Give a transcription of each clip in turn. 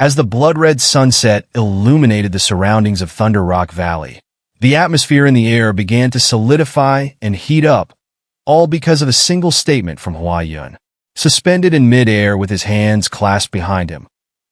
As the blood-red sunset illuminated the surroundings of Thunder Rock Valley, the atmosphere in the air began to solidify and heat up, all because of a single statement from Huayun. Suspended in mid-air with his hands clasped behind him,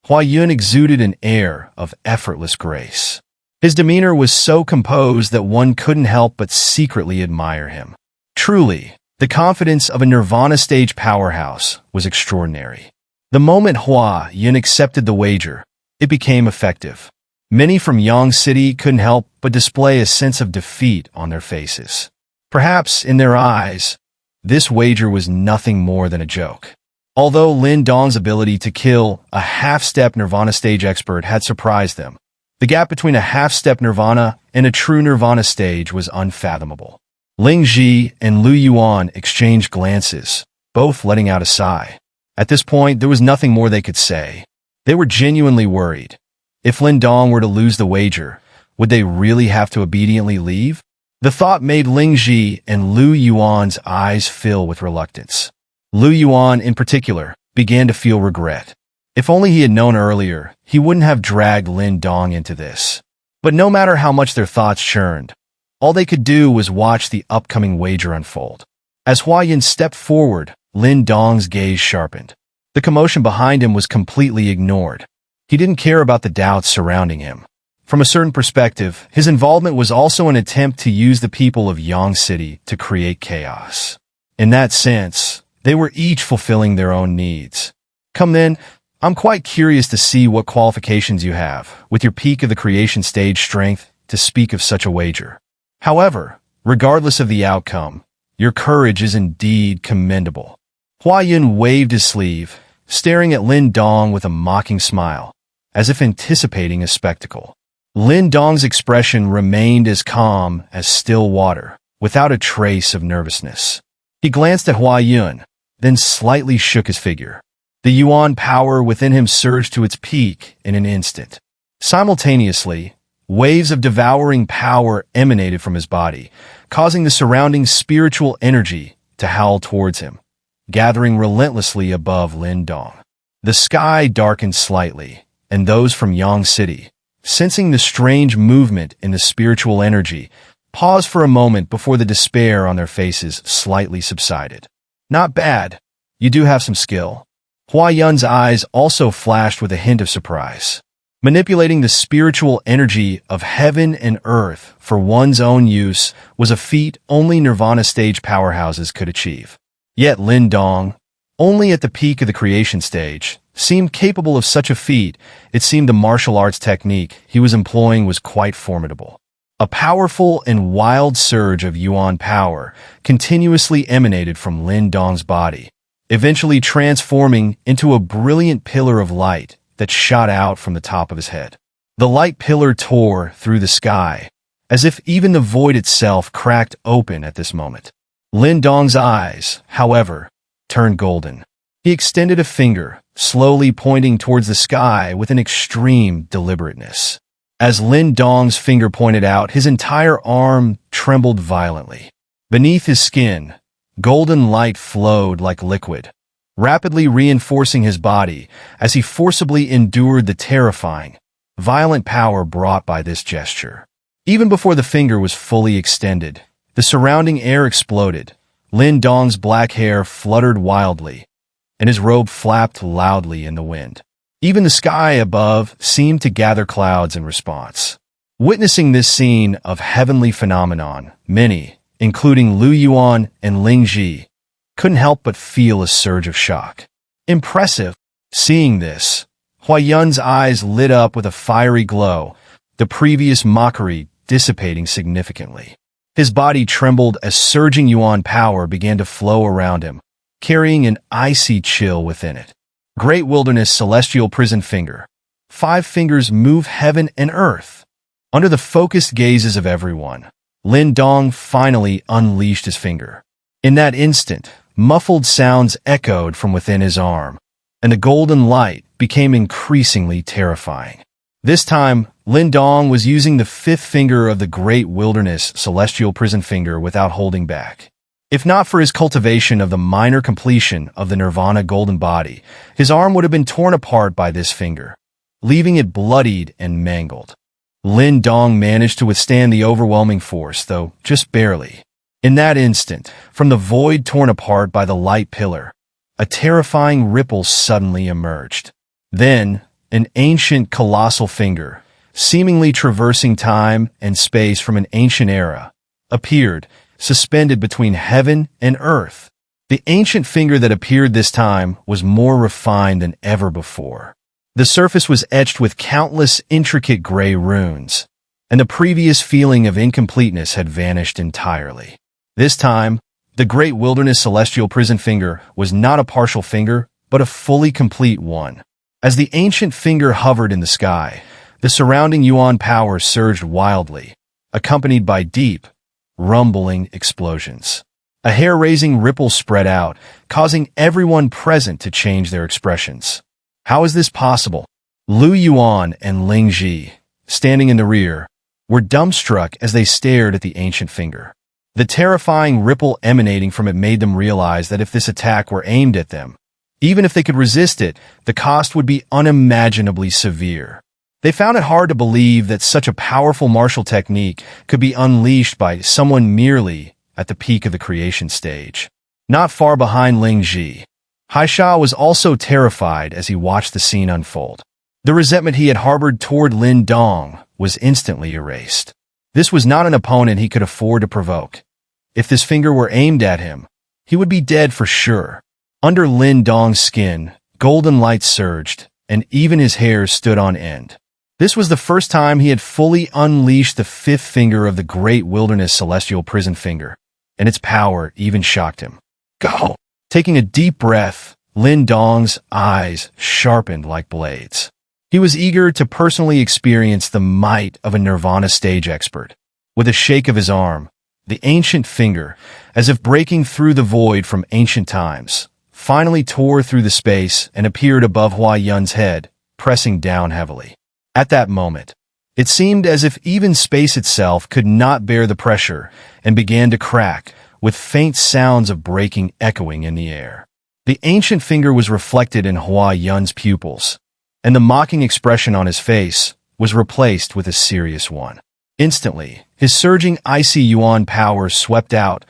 Huayun exuded an air of effortless grace. His demeanor was so composed that one couldn't help but secretly admire him. Truly, the confidence of a Nirvana stage powerhouse was extraordinary. The moment Huayun accepted the wager, it became effective. Many from Yang City couldn't help but display a sense of defeat on their faces. Perhaps, in their eyes, this wager was nothing more than a joke. Although Lin Dong's ability to kill a half-step Nirvana stage expert had surprised them, the gap between a half-step Nirvana and a true Nirvana stage was unfathomable. Ling Ji and Lu Yuan exchanged glances, both letting out a sigh. At this point, there was nothing more they could say. They were genuinely worried. If Lin Dong were to lose the wager, would they really have to obediently leave? The thought made Ling Ji and Lu Yuan's eyes fill with reluctance. Lu Yuan, in particular, began to feel regret. If only he had known earlier, he wouldn't have dragged Lin Dong into this. But no matter how much their thoughts churned, all they could do was watch the upcoming wager unfold. As Huayun stepped forward, Lin Dong's gaze sharpened. The commotion behind him was completely ignored. He didn't care about the doubts surrounding him. From a certain perspective, his involvement was also an attempt to use the people of Yang City to create chaos. In that sense, they were each fulfilling their own needs. Come then, I'm quite curious to see what qualifications you have, with your peak of the creation stage strength, to speak of such a wager. However, regardless of the outcome, your courage is indeed commendable. Huayun waved his sleeve, staring at Lin Dong with a mocking smile, as if anticipating a spectacle. Lin Dong's expression remained as calm as still water, without a trace of nervousness. He glanced at Huayun, then slightly shook his figure. The Yuan power within him surged to its peak in an instant. Simultaneously, waves of devouring power emanated from his body, causing the surrounding spiritual energy to howl towards him, gathering relentlessly above Lin Dong. The sky darkened slightly, and those from Yang City, sensing the strange movement in the spiritual energy, paused for a moment before the despair on their faces slightly subsided. Not bad. You do have some skill. Huayun's eyes also flashed with a hint of surprise. Manipulating the spiritual energy of heaven and earth for one's own use was a feat only Nirvana stage powerhouses could achieve. Yet Lin Dong, only at the peak of the creation stage, seemed capable of such a feat. It seemed the martial arts technique he was employing was quite formidable. A powerful and wild surge of Yuan power continuously emanated from Lin Dong's body, eventually transforming into a brilliant pillar of light that shot out from the top of his head. The light pillar tore through the sky, as if even the void itself cracked open at this moment. Lin Dong's eyes, however, turned golden. He extended a finger, slowly pointing towards the sky with an extreme deliberateness. As Lin Dong's finger pointed out, his entire arm trembled violently. Beneath his skin, golden light flowed like liquid, rapidly reinforcing his body as he forcibly endured the terrifying, violent power brought by this gesture. Even before the finger was fully extended, the surrounding air exploded. Lin Dong's black hair fluttered wildly, and his robe flapped loudly in the wind. Even the sky above seemed to gather clouds in response. Witnessing this scene of heavenly phenomenon, many, including Lu Yuan and Ling Ji, couldn't help but feel a surge of shock. Impressive. Seeing this, Huayun's eyes lit up with a fiery glow, the previous mockery dissipating significantly. His body trembled as surging Yuan power began to flow around him, carrying an icy chill within it. Great Wilderness Celestial Prison Finger. 5 fingers move heaven and earth. Under the focused gazes of everyone, Lin Dong finally unleashed his finger. In that instant, muffled sounds echoed from within his arm, and the golden light became increasingly terrifying. This time, Lin Dong was using the 5th finger of the Great Wilderness Celestial Prison Finger without holding back. If not for his cultivation of the minor completion of the Nirvana Golden Body, his arm would have been torn apart by this finger. leaving it bloodied and mangled. Lin Dong managed to withstand the overwhelming force, though just barely. In that instant, from the void torn apart by the light pillar, a terrifying ripple suddenly emerged. Then, an ancient colossal finger, seemingly traversing time and space from an ancient era, appeared, suspended between heaven and earth. The ancient finger that appeared this time was more refined than ever before. The surface was etched with countless intricate gray runes, and the previous feeling of incompleteness had vanished entirely. This time, the great wilderness celestial prison finger was not a partial finger, but a fully complete one. As the ancient finger hovered in the sky, the surrounding yuan power surged wildly, accompanied by deep, rumbling explosions. A hair-raising ripple spread out, causing everyone present to change their expressions. How is this possible? Lu Yuan and Ling Ji, standing in the rear, were dumbstruck as they stared at the ancient finger. The terrifying ripple emanating from it made them realize that if this attack were aimed at them, even if they could resist it, the cost would be unimaginably severe. They found it hard to believe that such a powerful martial technique could be unleashed by someone merely at the peak of the creation stage. Not far behind Ling Ji, Haisha was also terrified as he watched the scene unfold. The resentment he had harbored toward Lin Dong was instantly erased. This was not an opponent he could afford to provoke. If this finger were aimed at him, he would be dead for sure. Under Lin Dong's skin, golden light surged, and even his hair stood on end. This was the first time he had fully unleashed the fifth finger of the great wilderness celestial prison finger, and its power even shocked him. Go! Taking a deep breath, Lin Dong's eyes sharpened like blades. He was eager to personally experience the might of a Nirvana stage expert. With a shake of his arm, the ancient finger, as if breaking through the void from ancient times, finally tore through the space and appeared above Hua Yun's head, pressing down heavily. At that moment, it seemed as if even space itself could not bear the pressure and began to crack, with faint sounds of breaking echoing in the air. The ancient finger was reflected in Hua Yun's pupils, and the mocking expression on his face was replaced with a serious one. Instantly, his surging icy yuan power swept out,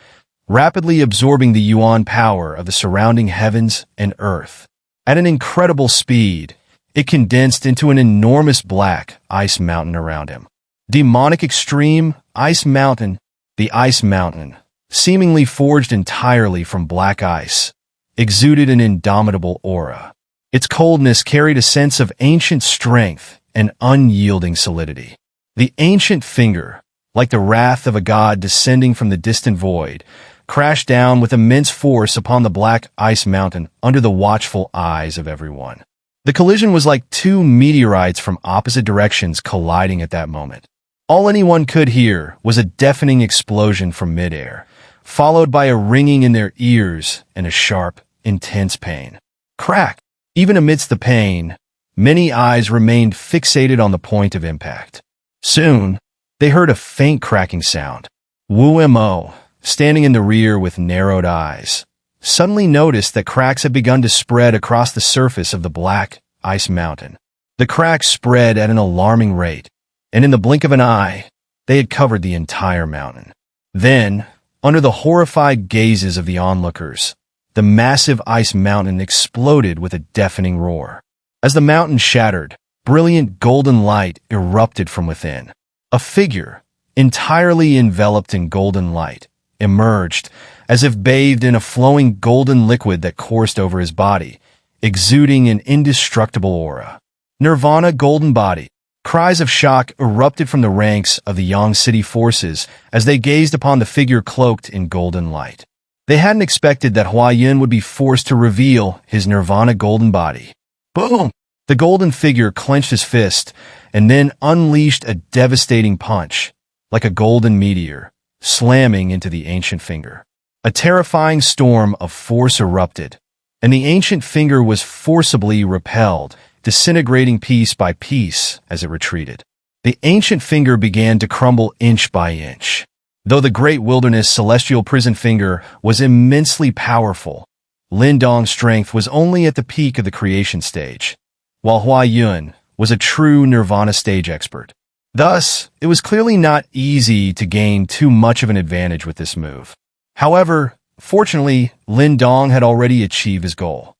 rapidly absorbing the yuan power of the surrounding heavens and earth. At an incredible speed, it condensed into an enormous black ice mountain around him. Demonic extreme ice mountain, the ice mountain, seemingly forged entirely from black ice, exuded an indomitable aura. Its coldness carried a sense of ancient strength and unyielding solidity. The ancient finger, like the wrath of a god descending from the distant void, crashed down with immense force upon the black ice mountain under the watchful eyes of everyone. The collision was like two meteorites from opposite directions colliding at that moment. All anyone could hear was a deafening explosion from midair, followed by a ringing in their ears and a sharp, intense pain. Crack! Even amidst the pain, many eyes remained fixated on the point of impact. Soon, they heard a faint cracking sound. Wu Mo, standing in the rear with narrowed eyes, suddenly noticed that cracks had begun to spread across the surface of the black ice mountain. The cracks spread at an alarming rate, and in the blink of an eye, they had covered the entire mountain. Then, under the horrified gazes of the onlookers, the massive ice mountain exploded with a deafening roar. As the mountain shattered, brilliant golden light erupted from within. A figure, entirely enveloped in golden light, emerged, as if bathed in a flowing golden liquid that coursed over his body, exuding an indestructible aura. Nirvana golden body. Cries of shock erupted from the ranks of the Yang City forces as they gazed upon the figure cloaked in golden light. They hadn't expected that Hua Yun would be forced to reveal his Nirvana golden body. Boom! The golden figure clenched his fist and then unleashed a devastating punch, like a golden meteor, slamming into the ancient finger. A terrifying storm of force erupted, and the ancient finger was forcibly repelled, disintegrating piece by piece as it retreated. The ancient finger began to crumble inch by inch. Though the great wilderness celestial prison finger was immensely powerful, Lin Dong's strength was only at the peak of the creation stage, while Hua Yun was a true Nirvana stage expert. Thus, it was clearly not easy to gain too much of an advantage with this move. However, fortunately, Lin Dong had already achieved his goal.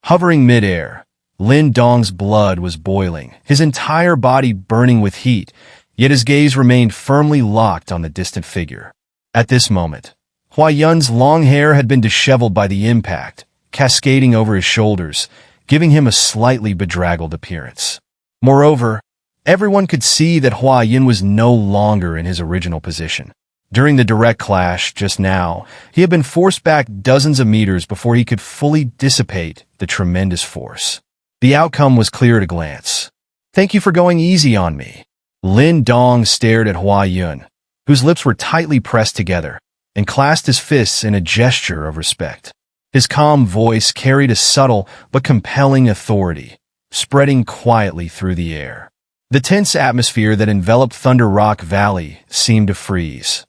Hovering midair, Lin Dong's blood was boiling, his entire body burning with heat, yet his gaze remained firmly locked on the distant figure. At this moment, Hua Yun's long hair had been disheveled by the impact, cascading over his shoulders, giving him a slightly bedraggled appearance. Moreover, everyone could see that Hua Yun was no longer in his original position. During the direct clash just now, he had been forced back dozens of meters before he could fully dissipate the tremendous force. The outcome was clear at a glance. "Thank you for going easy on me." Lin Dong stared at Hua Yun, whose lips were tightly pressed together, and clasped his fists in a gesture of respect. His calm voice carried a subtle but compelling authority, spreading quietly through the air. The tense atmosphere that enveloped Thunder Rock Valley seemed to freeze.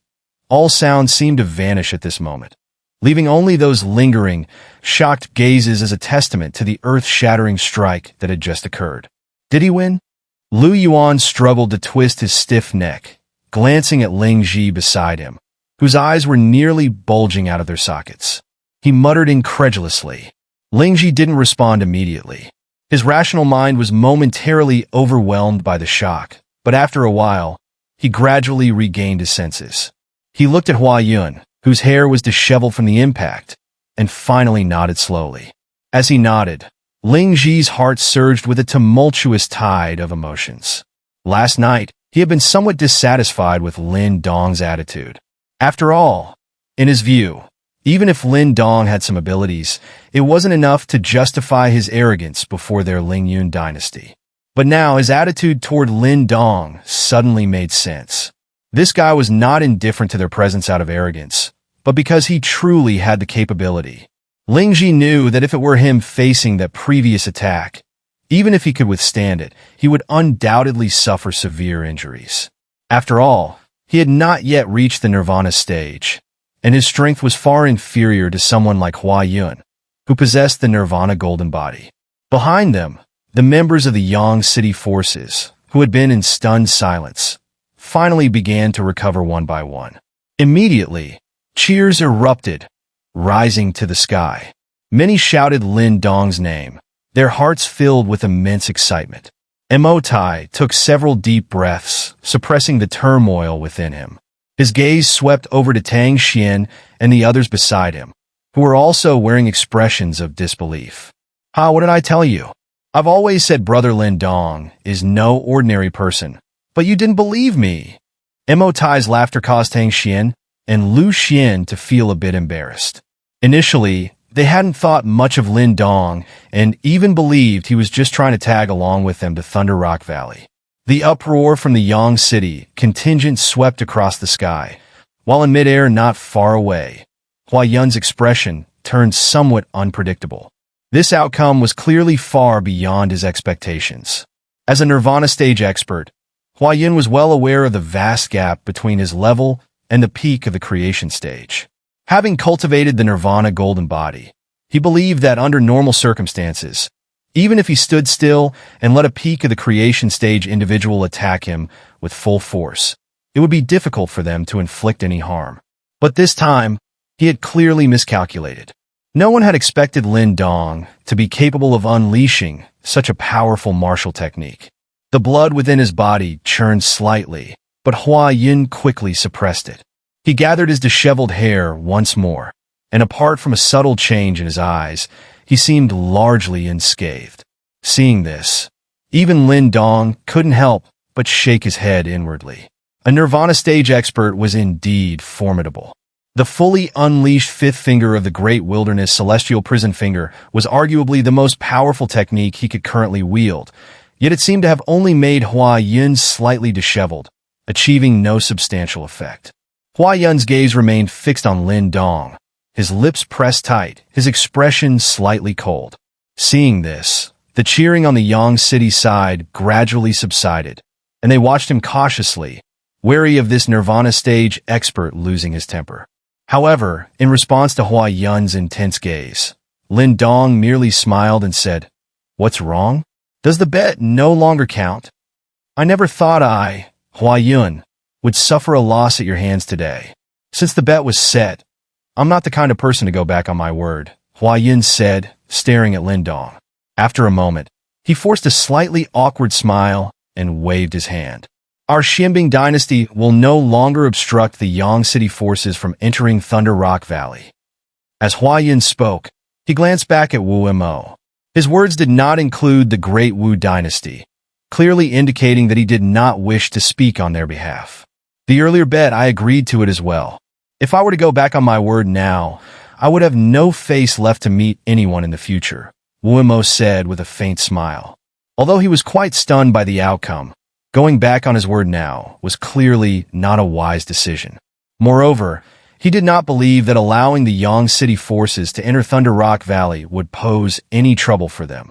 All sound seemed to vanish at this moment, leaving only those lingering, shocked gazes as a testament to the earth-shattering strike that had just occurred. Did he win? Lu Yuan struggled to twist his stiff neck, glancing at Ling Ji beside him, whose eyes were nearly bulging out of their sockets. He muttered incredulously. Ling Ji didn't respond immediately. His rational mind was momentarily overwhelmed by the shock, but after a while, he gradually regained his senses. He looked at Hua Yun, whose hair was disheveled from the impact, and finally nodded slowly. As he nodded, Ling Ji's heart surged with a tumultuous tide of emotions. Last night, he had been somewhat dissatisfied with Lin Dong's attitude. After all, in his view, even if Lin Dong had some abilities, it wasn't enough to justify his arrogance before their Ling Yun dynasty. But now his attitude toward Lin Dong suddenly made sense. This guy was not indifferent to their presence out of arrogance, but because he truly had the capability. Ling Ji knew that if it were him facing that previous attack, even if he could withstand it, he would undoubtedly suffer severe injuries. After all, he had not yet reached the Nirvana stage, and his strength was far inferior to someone like Hua Yun, who possessed the Nirvana golden body. Behind them, the members of the Yang City forces, who had been in stunned silence, finally began to recover one by one. Immediately, cheers erupted, rising to the sky. Many shouted Lin Dong's name, their hearts filled with immense excitement. Emotai took several deep breaths, suppressing the turmoil within him. His gaze swept over to Tang Xian and the others beside him, who were also wearing expressions of disbelief. What did I tell you? I've always said Brother Lin Dong is no ordinary person, but you didn't believe me. Emotai's laughter caused Tang Xian and Lu Xian to feel a bit embarrassed. Initially, they hadn't thought much of Lin Dong and even believed he was just trying to tag along with them to Thunder Rock Valley. The uproar from the Yang City contingent swept across the sky, while in midair not far away, Hua Yun's expression turned somewhat unpredictable. This outcome was clearly far beyond his expectations. As a Nirvana stage expert, Hua Yun was well aware of the vast gap between his level and the peak of the creation stage. Having cultivated the Nirvana golden body, he believed that under normal circumstances, even if he stood still and let a peak of the creation stage individual attack him with full force, it would be difficult for them to inflict any harm. But this time, he had clearly miscalculated. No one had expected Lin Dong to be capable of unleashing such a powerful martial technique. The blood within his body churned slightly, but Hua Yun quickly suppressed it. He gathered his disheveled hair once more, and apart from a subtle change in his eyes, he seemed largely unscathed. Seeing this, even Lin Dong couldn't help but shake his head inwardly. A Nirvana stage expert was indeed formidable. The fully unleashed fifth finger of the Great Wilderness Celestial Prison Finger was arguably the most powerful technique he could currently wield, yet it seemed to have only made Hua Yun slightly disheveled, achieving no substantial effect. Hua Yun's gaze remained fixed on Lin Dong, his lips pressed tight, his expression slightly cold. Seeing this, the cheering on the Yang City side gradually subsided, and they watched him cautiously, wary of this Nirvana stage expert losing his temper. However, in response to Hua Yun's intense gaze, Lin Dong merely smiled and said, "What's wrong?" Does the bet no longer count? I never thought I, Hua Yun, would suffer a loss at your hands today. Since the bet was set, I'm not the kind of person to go back on my word, Hua Yun said, staring at Lin Dong. After a moment, he forced a slightly awkward smile and waved his hand. Our Xianbing dynasty will no longer obstruct the Yang City forces from entering Thunder Rock Valley. As Hua Yun spoke, he glanced back at Wu Mo. His words did not include the Great Wu dynasty, clearly indicating that he did not wish to speak on their behalf. The earlier bet, I agreed to it as well. If I were to go back on my word now, I would have no face left to meet anyone in the future, Wu Mo said with a faint smile. Although he was quite stunned by the outcome, going back on his word now was clearly not a wise decision. Moreover, he did not believe that allowing the Yang City forces to enter Thunder Rock Valley would pose any trouble for them,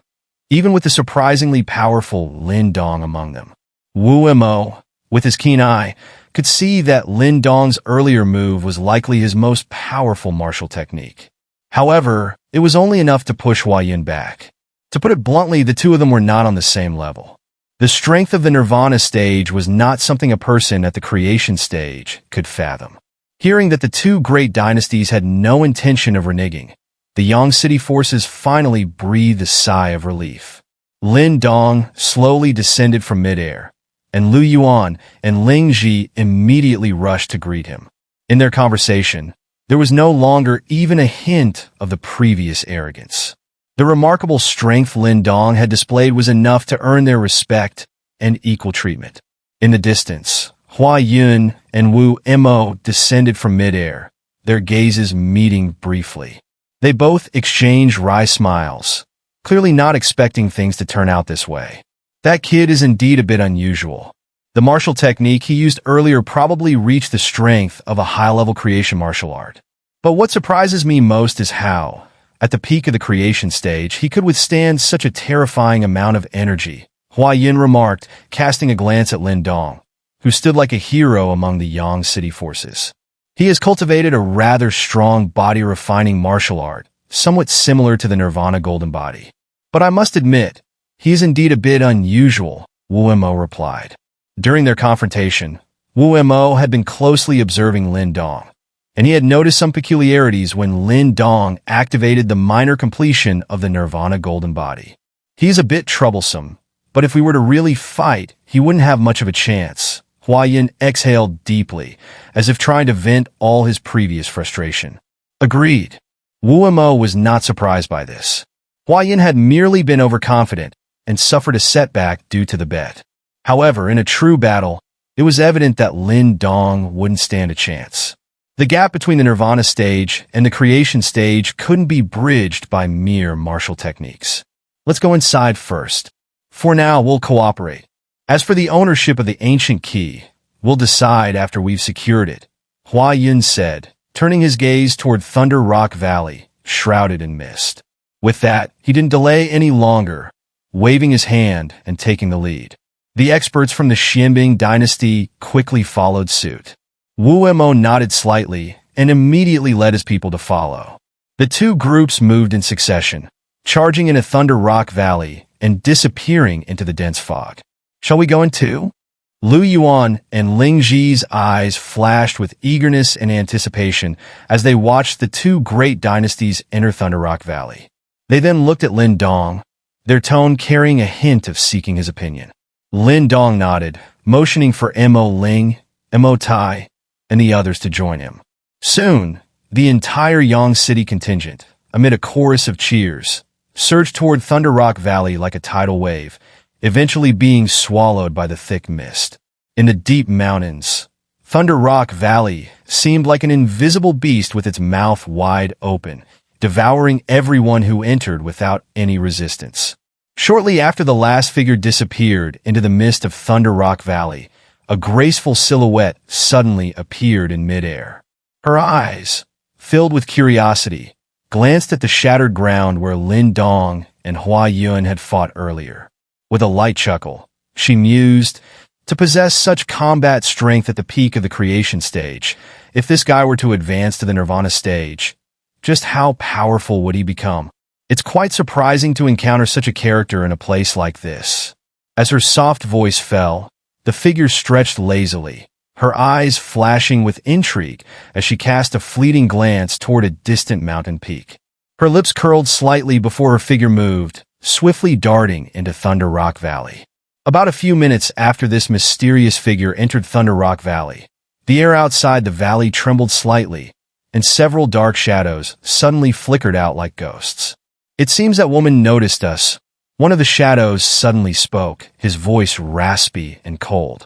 even with the surprisingly powerful Lin Dong among them. Wu Mo, with his keen eye, could see that Lin Dong's earlier move was likely his most powerful martial technique. However, it was only enough to push Hua Yun back. To put it bluntly, the two of them were not on the same level. The strength of the Nirvana stage was not something a person at the creation stage could fathom. Hearing that the two great dynasties had no intention of reneging, the Yang City forces finally breathed a sigh of relief. Lin Dong slowly descended from midair, and Lu Yuan and Ling Ji immediately rushed to greet him. In their conversation, there was no longer even a hint of the previous arrogance. The remarkable strength Lin Dong had displayed was enough to earn their respect and equal treatment. In the distance, Hua Yun and Wu Mo descended from midair, their gazes meeting briefly. They both exchanged wry smiles, clearly not expecting things to turn out this way. That kid is indeed a bit unusual. The martial technique he used earlier probably reached the strength of a high-level creation martial art. But what surprises me most is how, at the peak of the creation stage, he could withstand such a terrifying amount of energy, Hua Yun remarked, casting a glance at Lin Dong, who stood like a hero among the Yang City forces. He has cultivated a rather strong body-refining martial art, somewhat similar to the Nirvana Golden Body. But I must admit, he is indeed a bit unusual, Wu Mo replied. During their confrontation, Wu Mo had been closely observing Lin Dong, and he had noticed some peculiarities when Lin Dong activated the minor completion of the Nirvana Golden Body. He is a bit troublesome, but if we were to really fight, he wouldn't have much of a chance. Hua Yun exhaled deeply, as if trying to vent all his previous frustration. Agreed. Wu Mo was not surprised by this. Hua Yun had merely been overconfident and suffered a setback due to the bet. However, in a true battle, it was evident that Lin Dong wouldn't stand a chance. The gap between the Nirvana stage and the creation stage couldn't be bridged by mere martial techniques. Let's go inside first. For now, we'll cooperate. As for the ownership of the ancient key, we'll decide after we've secured it, Hua Yun said, turning his gaze toward Thunder Rock Valley, shrouded in mist. With that, he didn't delay any longer, waving his hand and taking the lead. The experts from the Xianbing dynasty quickly followed suit. Wu Mo nodded slightly and immediately led his people to follow. The two groups moved in succession, charging into Thunder Rock Valley and disappearing into the dense fog. Shall we go in too? Lu Yuan and Ling Ji's eyes flashed with eagerness and anticipation as they watched the two great dynasties enter Thunder Rock Valley. They then looked at Lin Dong, their tone carrying a hint of seeking his opinion. Lin Dong nodded, motioning for Mo Ling, Mo Tai, and the others to join him. Soon, the entire Yang City contingent, amid a chorus of cheers, surged toward Thunder Rock Valley like a tidal wave, eventually being swallowed by the thick mist. In the deep mountains, Thunder Rock Valley seemed like an invisible beast with its mouth wide open, devouring everyone who entered without any resistance. Shortly after the last figure disappeared into the mist of Thunder Rock Valley, a graceful silhouette suddenly appeared in midair. Her eyes, filled with curiosity, glanced at the shattered ground where Lin Dong and Hua Yun had fought earlier. With a light chuckle, she mused, to possess such combat strength at the peak of the creation stage, if this guy were to advance to the Nirvana stage, just how powerful would he become? It's quite surprising to encounter such a character in a place like this. As her soft voice fell, the figure stretched lazily, her eyes flashing with intrigue as she cast a fleeting glance toward a distant mountain peak. Her lips curled slightly before her figure moved, swiftly darting into Thunder Rock Valley. About a few minutes after this mysterious figure entered Thunder Rock Valley, the air outside the valley trembled slightly, and several dark shadows suddenly flickered out like ghosts. It seems that woman noticed us. One of the shadows suddenly spoke, his voice raspy and cold.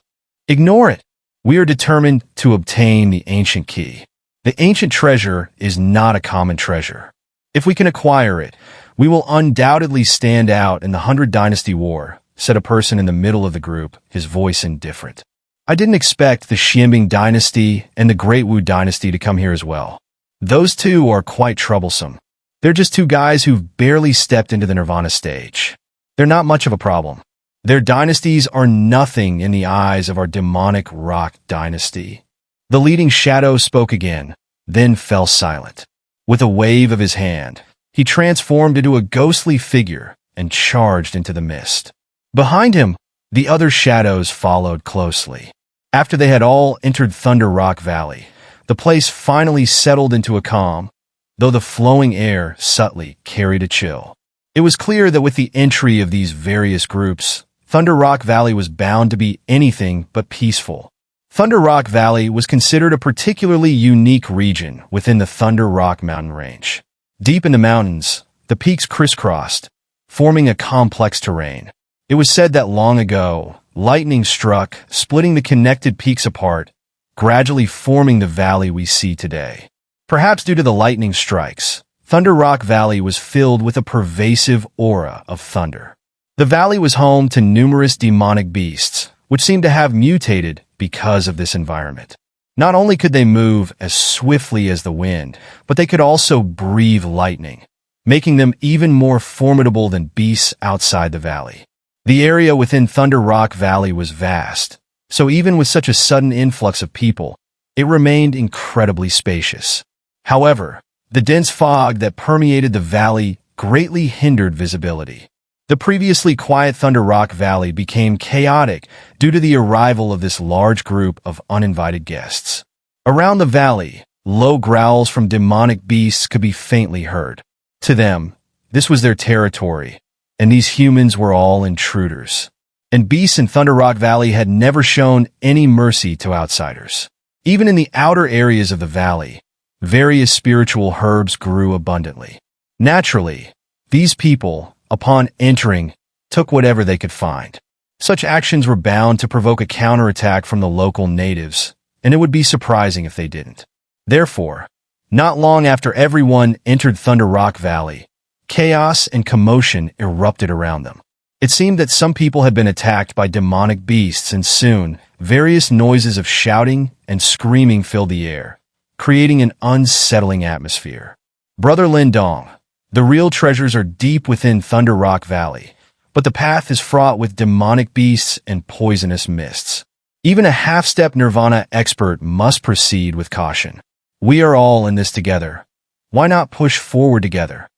Ignore it. We are determined to obtain the ancient key. The ancient treasure is not a common treasure. If we can acquire it, we will undoubtedly stand out in the 100 Dynasty War, said a person in the middle of the group, his voice indifferent. I didn't expect the Xianbing Dynasty and the Great Wu Dynasty to come here as well. Those two are quite troublesome. They're just two guys who've barely stepped into the Nirvana stage. They're not much of a problem. Their dynasties are nothing in the eyes of our demonic rock dynasty. The leading shadow spoke again, then fell silent. With a wave of his hand, he transformed into a ghostly figure and charged into the mist. Behind him, the other shadows followed closely. After they had all entered Thunder Rock Valley, the place finally settled into a calm, though the flowing air subtly carried a chill. It was clear that with the entry of these various groups, Thunder Rock Valley was bound to be anything but peaceful. Thunder Rock Valley was considered a particularly unique region within the Thunder Rock mountain range. Deep in the mountains, the peaks crisscrossed, forming a complex terrain. It was said that long ago, lightning struck, splitting the connected peaks apart, gradually forming the valley we see today. Perhaps due to the lightning strikes, Thunder Rock Valley was filled with a pervasive aura of thunder. The valley was home to numerous demonic beasts, which seemed to have mutated because of this environment. Not only could they move as swiftly as the wind, but they could also breathe lightning, making them even more formidable than beasts outside the valley. The area within Thunder Rock Valley was vast, so even with such a sudden influx of people, it remained incredibly spacious. However, the dense fog that permeated the valley greatly hindered visibility. The previously quiet Thunder Rock Valley became chaotic due to the arrival of this large group of uninvited guests. Around the valley, low growls from demonic beasts could be faintly heard. To them, this was their territory, and these humans were all intruders. And beasts in Thunder Rock Valley had never shown any mercy to outsiders. Even in the outer areas of the valley, various spiritual herbs grew abundantly. Naturally, these people, upon entering, took whatever they could find. Such actions were bound to provoke a counterattack from the local natives, and it would be surprising if they didn't. Therefore, not long after everyone entered Thunder Rock Valley, chaos and commotion erupted around them. It seemed that some people had been attacked by demonic beasts, and soon, various noises of shouting and screaming filled the air, creating an unsettling atmosphere. Brother Lin Dong, the real treasures are deep within Thunder Rock Valley, but the path is fraught with demonic beasts and poisonous mists. Even a half-step Nirvana expert must proceed with caution. We are all in this together. Why not push forward together?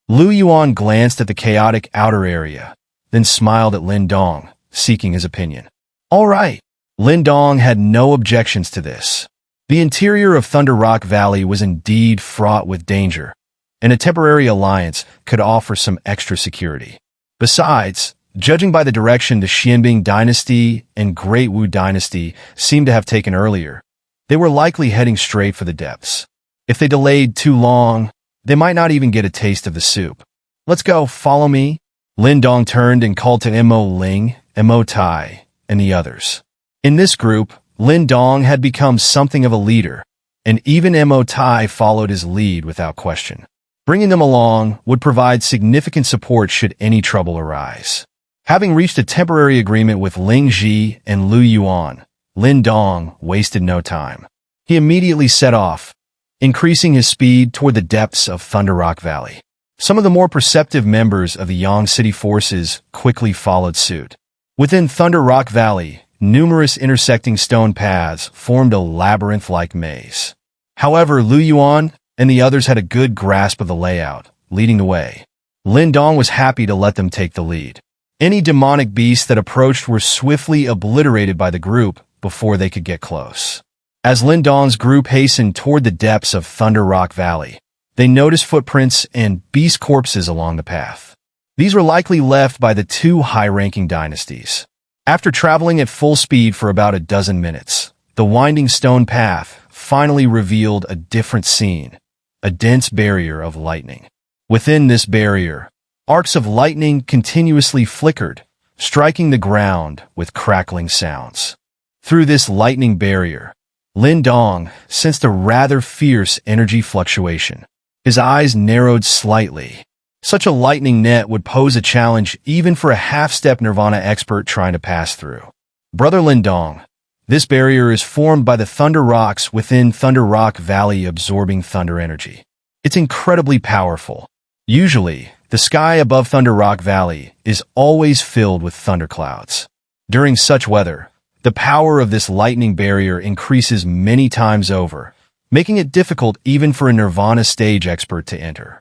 Lu Yuan glanced at the chaotic outer area, then smiled at Lin Dong, seeking his opinion. All right. Lin Dong had no objections to this. The interior of Thunder Rock Valley was indeed fraught with danger, and a temporary alliance could offer some extra security. Besides, judging by the direction the Xianbing Dynasty and Great Wu Dynasty seemed to have taken earlier, they were likely heading straight for the depths. If they delayed too long, they might not even get a taste of the soup. Let's go, follow me. Lin Dong turned and called to Mo Ling, Mo Tai, and the others. In this group, Lin Dong had become something of a leader, and even Mo Tai followed his lead without question. Bringing them along would provide significant support should any trouble arise. Having reached a temporary agreement with Ling Ji and Lu Yuan, Lin Dong wasted no time. He immediately set off, increasing his speed toward the depths of Thunder Rock Valley. Some of the more perceptive members of the Yang City forces quickly followed suit. Within Thunder Rock Valley, numerous intersecting stone paths formed a labyrinth-like maze. However, Lu Yuan and the others had a good grasp of the layout, leading the way. Lin Dong was happy to let them take the lead. Any demonic beasts that approached were swiftly obliterated by the group before they could get close. As Lin Dong's group hastened toward the depths of Thunder Rock Valley, they noticed footprints and beast corpses along the path. These were likely left by the two high-ranking dynasties. After traveling at full speed for about a dozen minutes, the winding stone path finally revealed a different scene, a dense barrier of lightning. Within this barrier, arcs of lightning continuously flickered, striking the ground with crackling sounds. Through this lightning barrier, Lin Dong sensed a rather fierce energy fluctuation. His eyes narrowed slightly. Such a lightning net would pose a challenge even for a half-step Nirvana expert trying to pass through. Brother Lin Dong, this barrier is formed by the thunder rocks within Thunder Rock Valley absorbing thunder energy. It's incredibly powerful. Usually, the sky above Thunder Rock Valley is always filled with thunderclouds. During such weather, the power of this lightning barrier increases many times over, making it difficult even for a Nirvana stage expert to enter.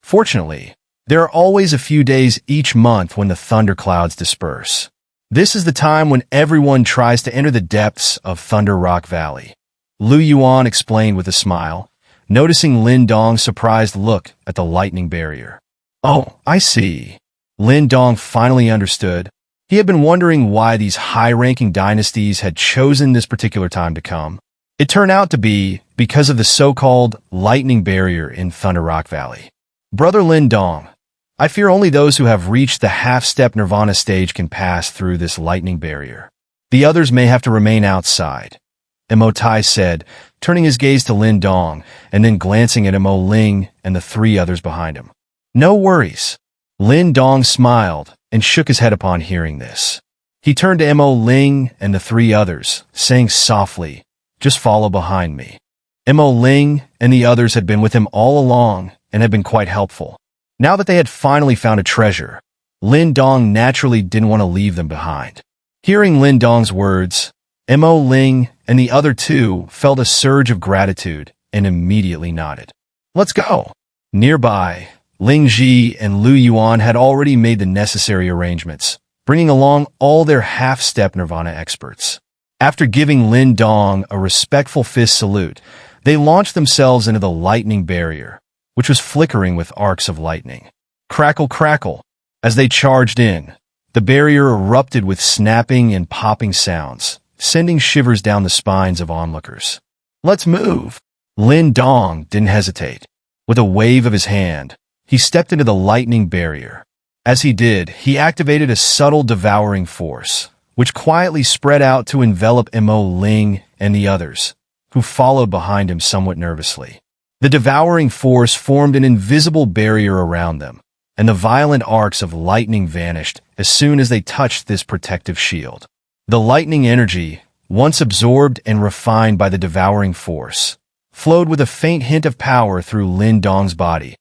Fortunately, there are always a few days each month when the thunderclouds disperse. This is the time when everyone tries to enter the depths of Thunder Rock Valley. Lu Yuan explained with a smile, noticing Lin Dong's surprised look at the lightning barrier. Oh, I see. Lin Dong finally understood. He had been wondering why these high-ranking dynasties had chosen this particular time to come. It turned out to be because of the so-called lightning barrier in Thunder Rock Valley. Brother Lin Dong, I fear only those who have reached the half-step Nirvana stage can pass through this lightning barrier. The others may have to remain outside, Mo Tai said, turning his gaze to Lin Dong and then glancing at Mo Ling and the three others behind him. No worries. Lin Dong smiled and shook his head upon hearing this. He turned to Mo Ling and the three others, saying softly, just follow behind me. Mo Ling and the others had been with him all along and had been quite helpful. Now that they had finally found a treasure, Lin Dong naturally didn't want to leave them behind. Hearing Lin Dong's words, Mo Ling and the other two felt a surge of gratitude and immediately nodded. Let's go. Nearby, Ling Ji and Lu Yuan had already made the necessary arrangements, bringing along all their half-step Nirvana experts. After giving Lin Dong a respectful fist salute, they launched themselves into the lightning barrier, which was flickering with arcs of lightning. Crackle, crackle. As they charged in, the barrier erupted with snapping and popping sounds, sending shivers down the spines of onlookers. Let's move. Lin Dong didn't hesitate. With a wave of his hand, he stepped into the lightning barrier. As he did, he activated a subtle devouring force, which quietly spread out to envelop Mo Ling and the others, who followed behind him somewhat nervously. The devouring force formed an invisible barrier around them, and the violent arcs of lightning vanished as soon as they touched this protective shield. The lightning energy, once absorbed and refined by the devouring force, flowed with a faint hint of power through Lin Dong's body,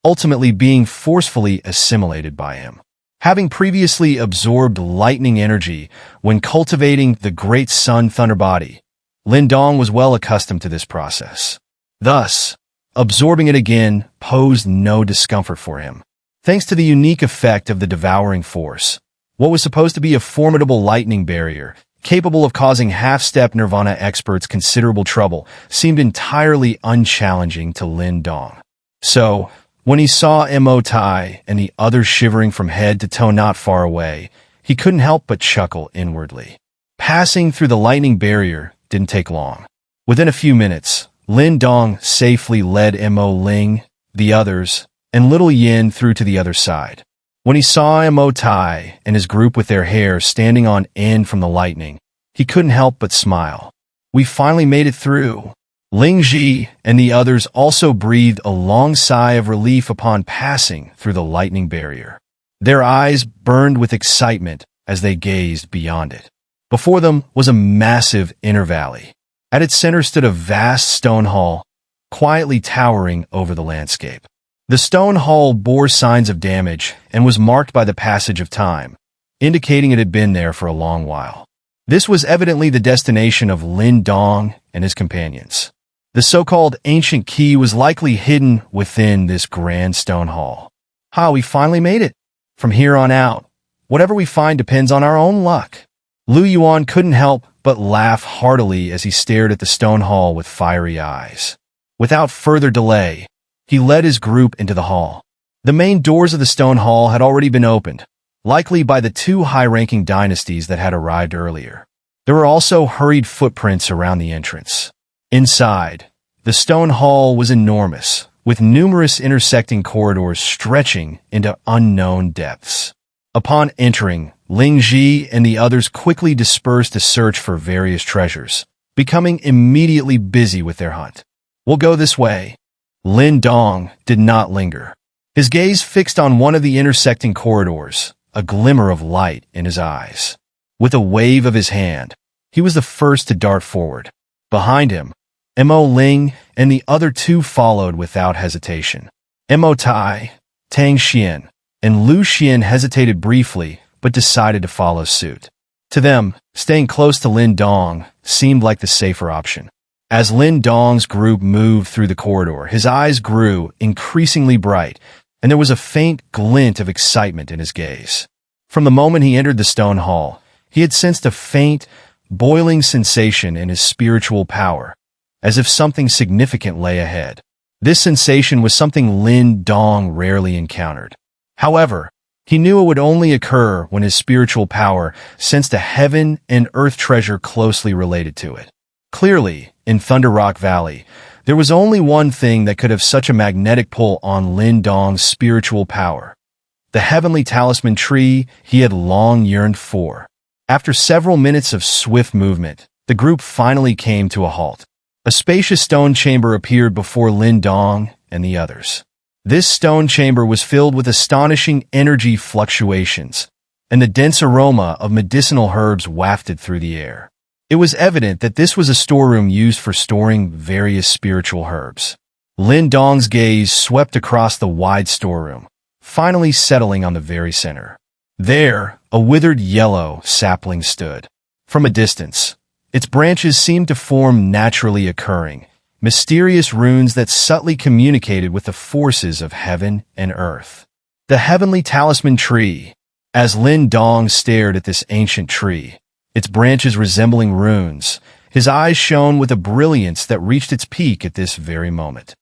ultimately being forcefully assimilated by him. Having previously absorbed lightning energy when cultivating the Great Sun Thunder Body, Lin Dong was well accustomed to this process. Thus, absorbing it again posed no discomfort for him. Thanks to the unique effect of the devouring force, what was supposed to be a formidable lightning barrier, capable of causing half-step Nirvana experts considerable trouble, seemed entirely unchallenging to Lin Dong. So, when he saw Mo Tai and the others shivering from head to toe not far away, he couldn't help but chuckle inwardly. Passing through the lightning barrier didn't take long. Within a few minutes, Lin Dong safely led Mo Ling, the others, and Little Yin through to the other side. When he saw Mo Tai and his group with their hair standing on end from the lightning, he couldn't help but smile. We finally made it through. Ling Ji and the others also breathed a long sigh of relief upon passing through the lightning barrier. Their eyes burned with excitement as they gazed beyond it. Before them was a massive inner valley. At its center stood a vast stone hall, quietly towering over the landscape. The stone hall bore signs of damage and was marked by the passage of time, indicating it had been there for a long while. This was evidently the destination of Lin Dong and his companions. The so-called ancient key was likely hidden within this grand stone hall. "Ha, we finally made it. From here on out, whatever we find depends on our own luck." Lu Yuan couldn't help but laugh heartily as he stared at the stone hall with fiery eyes. Without further delay, he led his group into the hall. The main doors of the stone hall had already been opened, likely by the two high-ranking dynasties that had arrived earlier. There were also hurried footprints around the entrance. Inside, the stone hall was enormous, with numerous intersecting corridors stretching into unknown depths. Upon entering, Ling Ji and the others quickly dispersed to search for various treasures, becoming immediately busy with their hunt. "We'll go this way." Lin Dong did not linger. His gaze fixed on one of the intersecting corridors, a glimmer of light in his eyes. With a wave of his hand, he was the first to dart forward. Behind him, Mo Ling and the other two followed without hesitation. Mo Tai, Tang Xian, and Lu Xian hesitated briefly but decided to follow suit. To them, staying close to Lin Dong seemed like the safer option. As Lin Dong's group moved through the corridor, his eyes grew increasingly bright, and there was a faint glint of excitement in his gaze. From the moment he entered the stone hall, he had sensed a faint, boiling sensation in his spiritual power, as if something significant lay ahead. This sensation was something Lin Dong rarely encountered. However, he knew it would only occur when his spiritual power sensed a heaven and earth treasure closely related to it. Clearly, in Thunder Rock Valley, there was only one thing that could have such a magnetic pull on Lin Dong's spiritual power: the heavenly talisman tree he had long yearned for. After several minutes of swift movement, the group finally came to a halt. A spacious stone chamber appeared before Lin Dong and the others. This stone chamber was filled with astonishing energy fluctuations, and the dense aroma of medicinal herbs wafted through the air. It was evident that this was a storeroom used for storing various spiritual herbs. Lin Dong's gaze swept across the wide storeroom, finally settling on the very center. There, a withered yellow sapling stood. From a distance, its branches seemed to form naturally occurring, mysterious runes that subtly communicated with the forces of heaven and earth. The heavenly talisman tree. As Lin Dong stared at this ancient tree, its branches resembling runes, his eyes shone with a brilliance that reached its peak at this very moment.